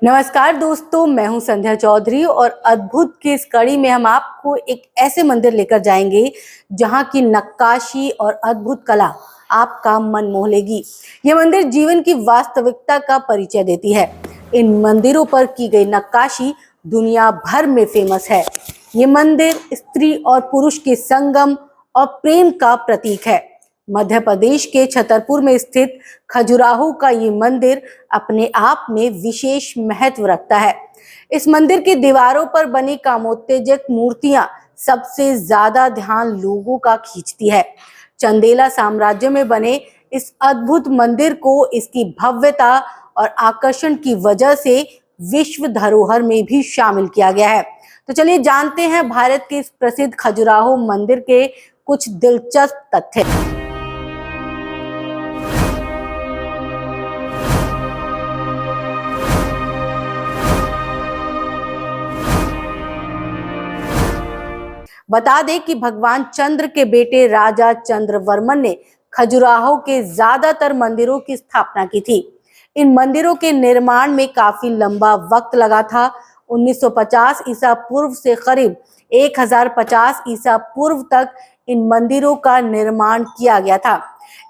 नमस्कार दोस्तों, मैं हूं संध्या चौधरी और अद्भुत की इस कड़ी में हम आपको एक ऐसे मंदिर लेकर जाएंगे जहां की नक्काशी और अद्भुत कला आपका मन मोह लेगी। ये मंदिर जीवन की वास्तविकता का परिचय देती है। इन मंदिरों पर की गई नक्काशी दुनिया भर में फेमस है। ये मंदिर स्त्री और पुरुष के संगम और प्रेम का प्रतीक है। मध्य प्रदेश के छतरपुर में स्थित खजुराहो का ये मंदिर अपने आप में विशेष महत्व रखता है। इस मंदिर की दीवारों पर बनी कामोत्तेजक मूर्तियां सबसे ज्यादा ध्यान लोगों का खींचती है। चंदेला साम्राज्य में बने इस अद्भुत मंदिर को इसकी भव्यता और आकर्षण की वजह से विश्व धरोहर में भी शामिल किया गया है। तो चलिए जानते हैं भारत के इस प्रसिद्ध खजुराहो मंदिर के कुछ दिलचस्प तथ्य। बता दें कि भगवान चंद्र के बेटे राजा चंद्रवर्मन ने खजुराहो के ज्यादातर मंदिरों की स्थापना की थी। इन मंदिरों के निर्माण में काफी लंबा वक्त लगा था। 1950 ईसा पूर्व से करीब 1050 ईसा पूर्व तक इन मंदिरों का निर्माण किया गया था।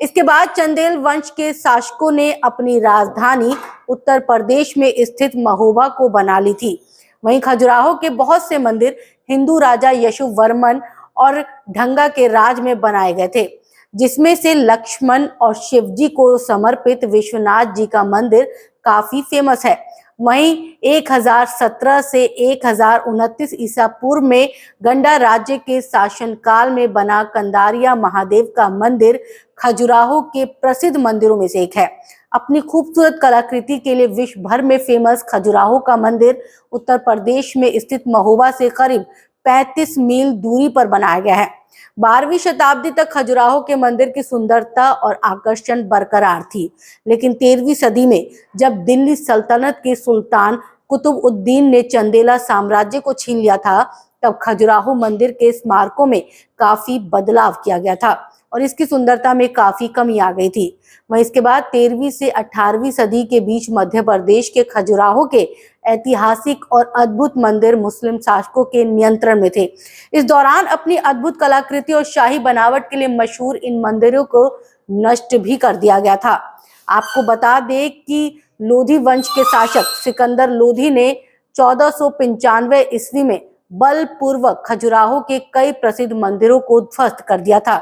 इसके बाद चंदेल वंश के शासकों ने अपनी राजधानी उत्तर प्रदेश में स्थित महोबा को बना ली थी। वहीं खजुराहो के बहुत से मंदिर हिंदू राजा यशोवर्मन और ढंगा के राज में बनाए गए थे, जिसमें से लक्ष्मण और शिव जी को समर्पित विश्वनाथ जी का मंदिर काफी फेमस है। वहीं 1017 से 1029 ईसा पूर्व में गंडा राज्य के शासनकाल में बना कंदारिया महादेव का मंदिर खजुराहो के प्रसिद्ध मंदिरों में से एक है। अपनी खूबसूरत कलाकृति के लिए विश्व भर में फेमस खजुराहो का मंदिर उत्तर प्रदेश में स्थित महोबा से करीब 35 मील दूरी पर बनाया गया है। 12वीं शताब्दी तक खजुराहो के मंदिर की सुंदरता और आकर्षण बरकरार थी, लेकिन 13वीं सदी में जब दिल्ली सल्तनत के सुल्तान कुतुबुद्दीन ने चंदेला साम्राज्य को छीन लिया था, तब खजुराहो मंदिर के स्मारकों में काफी बदलाव किया गया था और इसकी सुंदरता में काफी कमी आ गई थी। वहीं इसके बाद 13वीं से 18वीं सदी के बीच मध्य प्रदेश के खजुराहो के ऐतिहासिक और अद्भुत मंदिर मुस्लिम शासकों के नियंत्रण में थे। इस दौरान अपनी अद्भुत कलाकृति और शाही बनावट के लिए मशहूर इन मंदिरों को नष्ट भी कर दिया गया था। आपको बता दें कि लोधी वंश के शासक सिकंदर लोधी ने 1495 ईस्वी में बलपूर्वक खजुराहो के कई प्रसिद्ध मंदिरों को ध्वस्त कर दिया था।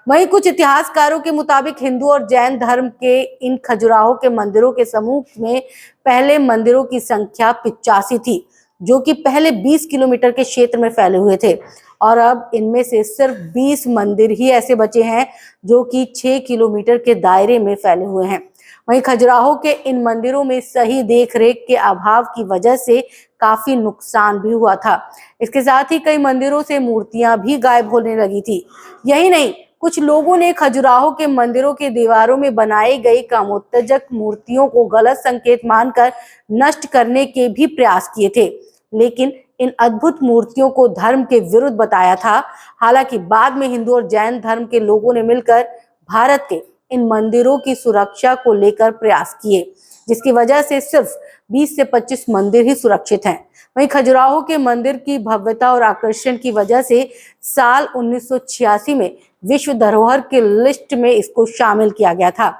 वहीं कुछ इतिहासकारों के मुताबिक हिंदू और जैन धर्म के इन खजुराहो के मंदिरों के समूह में पहले मंदिरों की संख्या 85 थी, जो कि पहले 20 किलोमीटर के क्षेत्र में फैले हुए थे, और अब इनमें से सिर्फ 20 मंदिर ही ऐसे बचे हैं जो कि 6 किलोमीटर के दायरे में फैले हुए हैं। वहीं खजुराहो के इन मंदिरों में सही देखरेख के अभाव की वजह से काफी नुकसान भी हुआ था। इसके साथ ही कई मंदिरों से मूर्तियां भी गायब होने लगी थी। यही नहीं, कुछ लोगों ने खजुराहो के मंदिरों के दीवारों में बनाई गई कामोत्तेजक मूर्तियों को गलत संकेत मानकर नष्ट करने के भी प्रयास किए थे, लेकिन इन अद्भुत मूर्तियों को धर्म के विरुद्ध बताया था। हालांकि बाद में हिंदू और जैन धर्म के लोगों ने मिलकर भारत के इन मंदिरों की सुरक्षा को लेकर प्रयास किए, जिसकी वजह से सिर्फ 20 से 25 मंदिर ही सुरक्षित हैं। वहीं खजुराहो के मंदिर की भव्यता और आकर्षण की वजह से साल 1986 में विश्व धरोहर के लिस्ट में इसको शामिल किया गया था।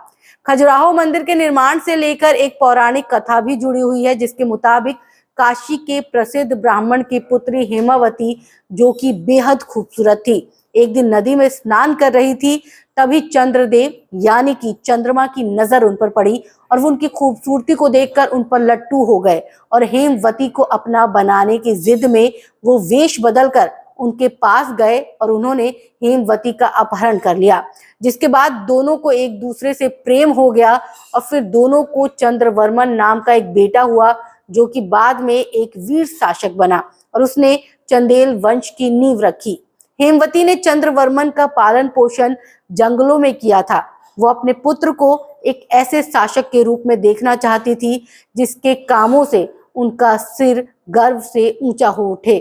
खजुराहो मंदिर के निर्माण से लेकर एक पौराणिक कथा भी जुड़ी हुई है, जिसके मुताबिक काशी के प्रसिद्ध ब्राह्मण की पुत्री हेमावती, जो कि बेहद खूबसूरत थी, एक दिन नदी में स्नान कर रही थी। तभी चंद्रदेव यानी कि चंद्रमा की नजर उन पर पड़ी और वो उनकी खूबसूरती को देखकर उन पर लट्टू हो गए और हेमवती को अपना बनाने की जिद में वो वेश बदलकर उनके पास गए और उन्होंने हेमवती का अपहरण कर लिया, जिसके बाद दोनों को एक दूसरे से प्रेम हो गया और फिर दोनों को चंद्रवर्मन नाम का एक बेटा हुआ, जो कि बाद में एक वीर शासक बना और उसने चंदेल वंश की नींव रखी। हेमवती ने चंद्रवर्मन का पालन पोषण जंगलों में किया था। वो अपने पुत्र को एक ऐसे शासक के रूप में देखना चाहती थी जिसके कामों से उनका सिर गर्व से ऊंचा हो उठे।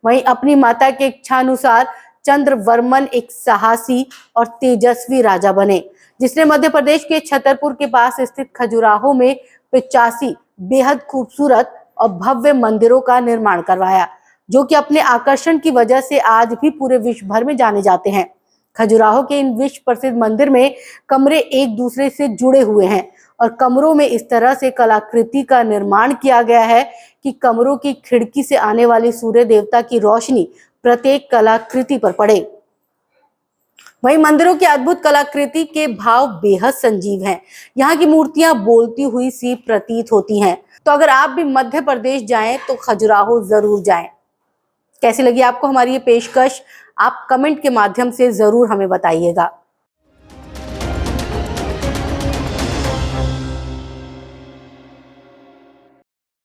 वहीं अपनी माता के इच्छानुसार चंद्रवर्मन एक साहसी और तेजस्वी राजा बने, जिसने मध्य प्रदेश के छतरपुर के पास स्थित खजुराहो में 85 बेहद खूबसूरत और भव्य मंदिरों का निर्माण करवाया, जो कि अपने आकर्षण की वजह से आज भी पूरे विश्व भर में जाने जाते हैं। खजुराहो के इन विश्व प्रसिद्ध मंदिर में कमरे एक दूसरे से जुड़े हुए हैं और कमरों में इस तरह से कलाकृति का निर्माण किया गया है कि कमरों की खिड़की से आने वाली सूर्य देवता की रोशनी प्रत्येक कलाकृति पर पड़े। वहीं मंदिरों की अद्भुत कलाकृति के भाव बेहद संजीव हैं। यहाँ की मूर्तियां बोलती हुई सी प्रतीत होती हैं। तो अगर आप भी मध्य प्रदेश जाएं तो खजुराहो जरूर जाएं। कैसी लगी आपको हमारी ये पेशकश? आप कमेंट के माध्यम से जरूर हमें बताइएगा।